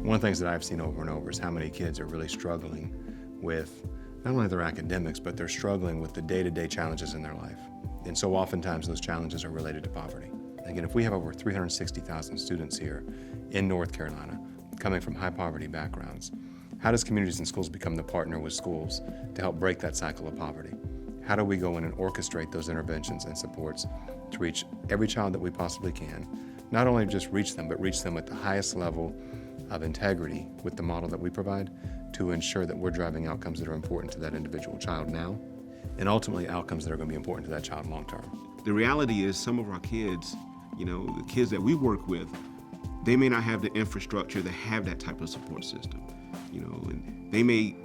One of the things that I've seen over and over is how many kids are really struggling with not only their academics, but they're struggling with the day-to-day challenges in their life. And so oftentimes those challenges are related to poverty. Again, if we have over 360,000 students here in North Carolina coming from high poverty backgrounds, how does Communities in Schools become the partner with schools to help break that cycle of poverty? How do we go in and orchestrate those interventions and supports to reach every child that we possibly can? Not only just reach them, but reach them at the highest level of integrity with the model that we provide to ensure that we're driving outcomes that are important to that individual child now, and ultimately outcomes that are going to be important to that child long term. The reality is some of our kids, the kids that we work with, they may not have the infrastructure to have that type of support system. And they may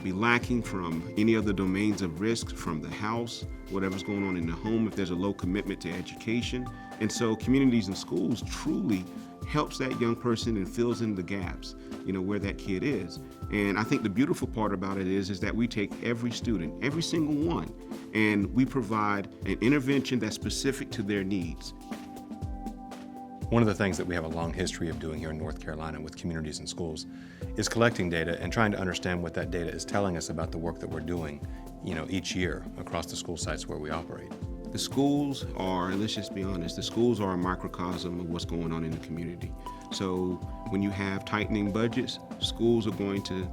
be lacking from any of the domains of risk, from the house, whatever's going on in the home, if there's a low commitment to education. And so Communities in Schools truly helps that young person and fills in the gaps, where that kid is. And I think the beautiful part about it is that we take every student, every single one, and we provide an intervention that's specific to their needs. One of the things that we have a long history of doing here in North Carolina with Communities in Schools is collecting data and trying to understand what that data is telling us about the work that we're doing, each year across the school sites where we operate. The schools are, let's just be honest, the schools are a microcosm of what's going on in the community. So when you have tightening budgets, schools are going to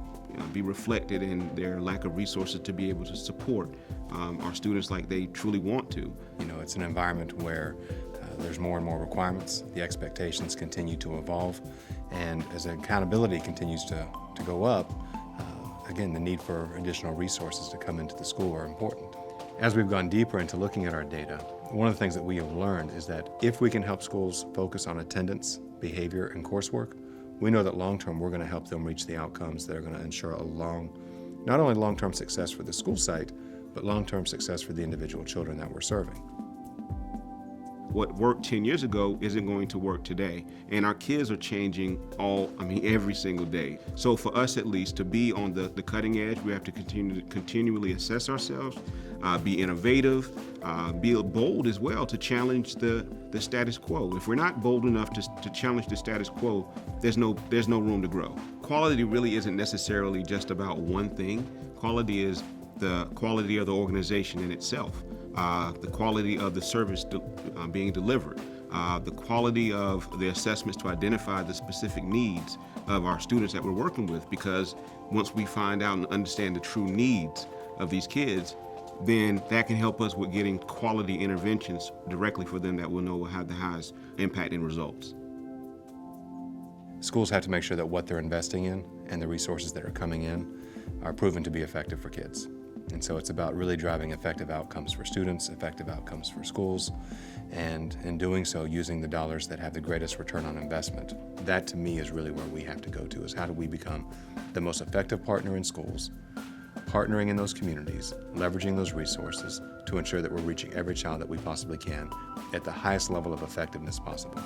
be reflected in their lack of resources to be able to support our students like they truly want to. It's an environment where there's more and more requirements, the expectations continue to evolve, and as accountability continues to go up, again, the need for additional resources to come into the school are important. As we've gone deeper into looking at our data, one of the things that we have learned is that if we can help schools focus on attendance, behavior, and coursework, we know that long-term we're going to help them reach the outcomes that are going to ensure not only long-term success for the school site, but long-term success for the individual children that we're serving. What worked 10 years ago isn't going to work today. And our kids are changing every single day. So for us at least to be on the cutting edge, we have to continually assess ourselves, be innovative, be bold as well to challenge the status quo. If we're not bold enough to challenge the status quo, there's no room to grow. Quality really isn't necessarily just about one thing. Quality is the quality of the organization in itself. The quality of the service being delivered, the quality of the assessments to identify the specific needs of our students that we're working with, because once we find out and understand the true needs of these kids, then that can help us with getting quality interventions directly for them that we'll know will have the highest impact and results. Schools have to make sure that what they're investing in and the resources that are coming in are proven to be effective for kids. And so it's about really driving effective outcomes for students, effective outcomes for schools, and in doing so, using the dollars that have the greatest return on investment. That, to me, is really where we have to go to, is how do we become the most effective partner in schools, partnering in those communities, leveraging those resources to ensure that we're reaching every child that we possibly can at the highest level of effectiveness possible.